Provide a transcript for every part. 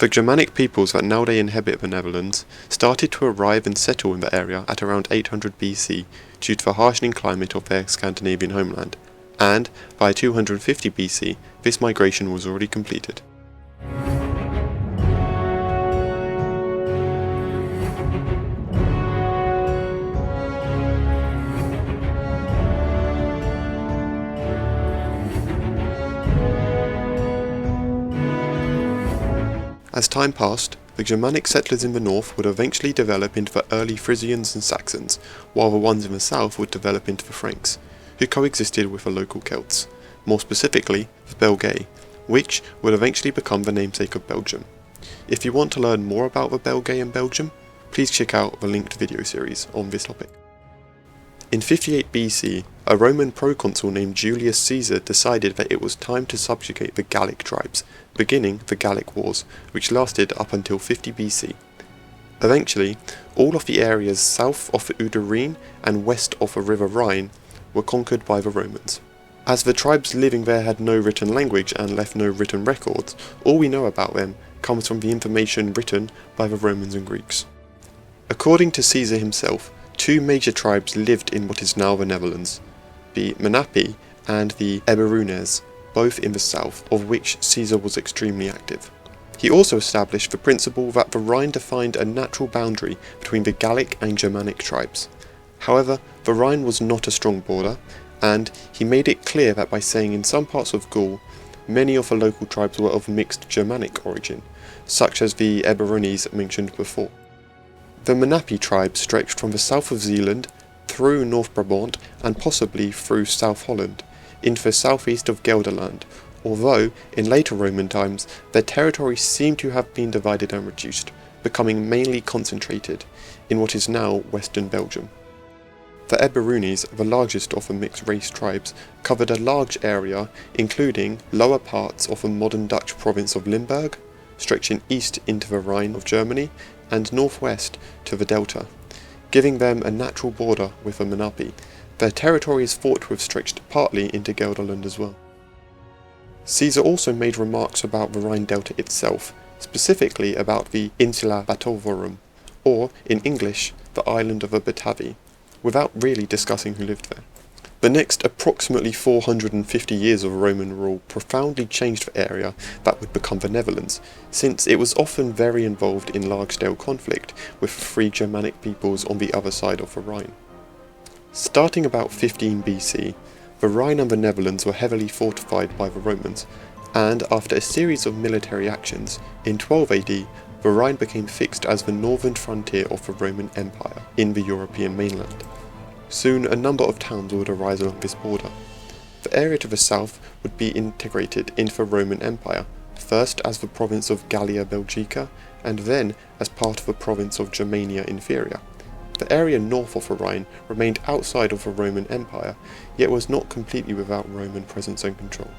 The Germanic peoples that nowadays inhabit the Netherlands started to arrive and settle in the area at around 800 BC due to the harshening climate of their Scandinavian homeland, and by 250 BC this migration was already completed. As time passed, the Germanic settlers in the north would eventually develop into the early Frisians and Saxons, while the ones in the south would develop into the Franks, who coexisted with the local Celts, more specifically the Belgae, which would eventually become the namesake of Belgium. If you want to learn more about the Belgae in Belgium, please check out the linked video series on this topic. In 58 BC, a Roman proconsul named Julius Caesar decided that it was time to subjugate the Gallic tribes, beginning the Gallic Wars, which lasted up until 50 BC. Eventually, all of the areas south of the Oder Rhine and west of the River Rhine were conquered by the Romans. As the tribes living there had no written language and left no written records, all we know about them comes from the information written by the Romans and Greeks. According to Caesar himself, two major tribes lived in what is now the Netherlands, the Menapi and the Eburones, both in the south, of which Caesar was extremely active. He also established the principle that the Rhine defined a natural boundary between the Gallic and Germanic tribes. However, the Rhine was not a strong border, and he made it clear that by saying in some parts of Gaul, many of the local tribes were of mixed Germanic origin, such as the Eburones mentioned before. The Menapi tribe stretched from the south of Zealand, through North Brabant, and possibly through South Holland, into the southeast of Gelderland, although in later Roman times their territory seemed to have been divided and reduced, becoming mainly concentrated in what is now western Belgium. The Eburones, the largest of the mixed race tribes, covered a large area including lower parts of the modern Dutch province of Limburg, stretching east into the Rhine of Germany, and northwest to the Delta, giving them a natural border with the Menapi. Their territory is thought to have stretched partly into Gelderland as well. Caesar also made remarks about the Rhine Delta itself, specifically about the Insula Batavorum, or in English, the island of the Batavi, without really discussing who lived there. The next approximately 450 years of Roman rule profoundly changed the area that would become the Netherlands, since it was often very involved in large-scale conflict with the three Germanic peoples on the other side of the Rhine. Starting about 15 BC, the Rhine and the Netherlands were heavily fortified by the Romans, and after a series of military actions, in 12 AD, the Rhine became fixed as the northern frontier of the Roman Empire in the European mainland. Soon a number of towns would arise along this border. The area to the south would be integrated into the Roman Empire, first as the province of Gallia Belgica, and then as part of the province of Germania Inferior. The area north of the Rhine remained outside of the Roman Empire, yet was not completely without Roman presence and control.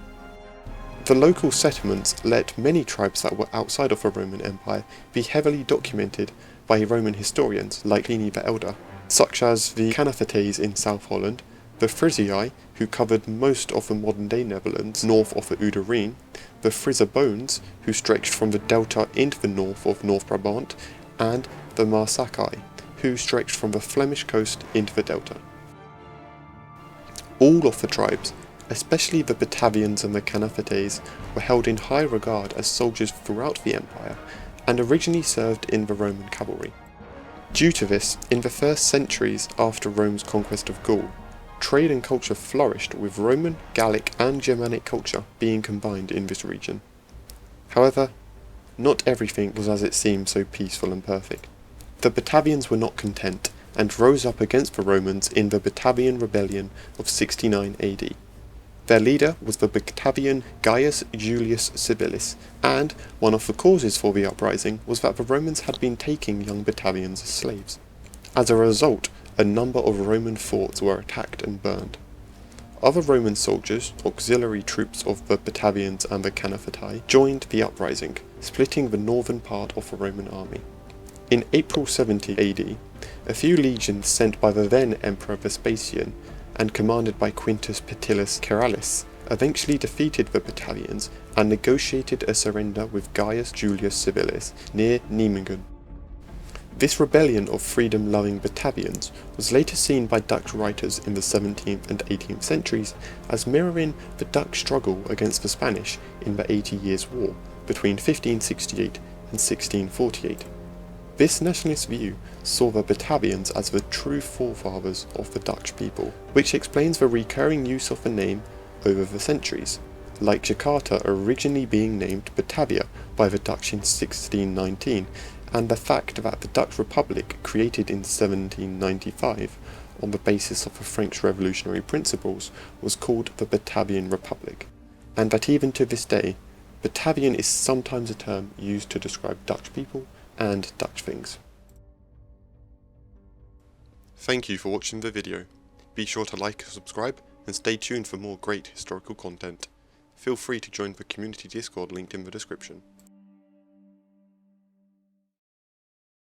The local settlements let many tribes that were outside of the Roman Empire be heavily documented by Roman historians like Pliny the Elder, such as the Canaphetes in South Holland, the Frisii, who covered most of the modern-day Netherlands north of the Oder Rhine, the Frisobones, who stretched from the Delta into the north of North Brabant, and the Marsaci, who stretched from the Flemish coast into the Delta. All of the tribes, especially the Batavians and the Canaphetes, were held in high regard as soldiers throughout the empire, and originally served in the Roman cavalry. Due to this, in the first centuries after Rome's conquest of Gaul, trade and culture flourished, with Roman, Gallic and Germanic culture being combined in this region. However, not everything was as it seemed so peaceful and perfect. The Batavians were not content, and rose up against the Romans in the Batavian Rebellion of 69 AD. Their leader was the Batavian Gaius Julius Civilis, and one of the causes for the uprising was that the Romans had been taking young Batavians as slaves. As a result, a number of Roman forts were attacked and burned. Other Roman soldiers, auxiliary troops of the Batavians and the Canapheti, joined the uprising, splitting the northern part of the Roman army. In April 70 AD, a few legions sent by the then Emperor Vespasian and commanded by Quintus Petilus Ceralis eventually defeated the Batavians and negotiated a surrender with Gaius Julius Civilis near Nijmegen. This rebellion of freedom-loving Batavians was later seen by Dutch writers in the 17th and 18th centuries as mirroring the Dutch struggle against the Spanish in the 80 Years' War between 1568 and 1648. This nationalist view saw the Batavians as the true forefathers of the Dutch people, which explains the recurring use of the name over the centuries, like Jakarta originally being named Batavia by the Dutch in 1619, and the fact that the Dutch Republic, created in 1795 on the basis of the French revolutionary principles, was called the Batavian Republic, and that even to this day, Batavian is sometimes a term used to describe Dutch people and Dutch things. Thank you for watching the video. Be sure to like and subscribe, and stay tuned for more great historical content. Feel free to join the community Discord linked in the description.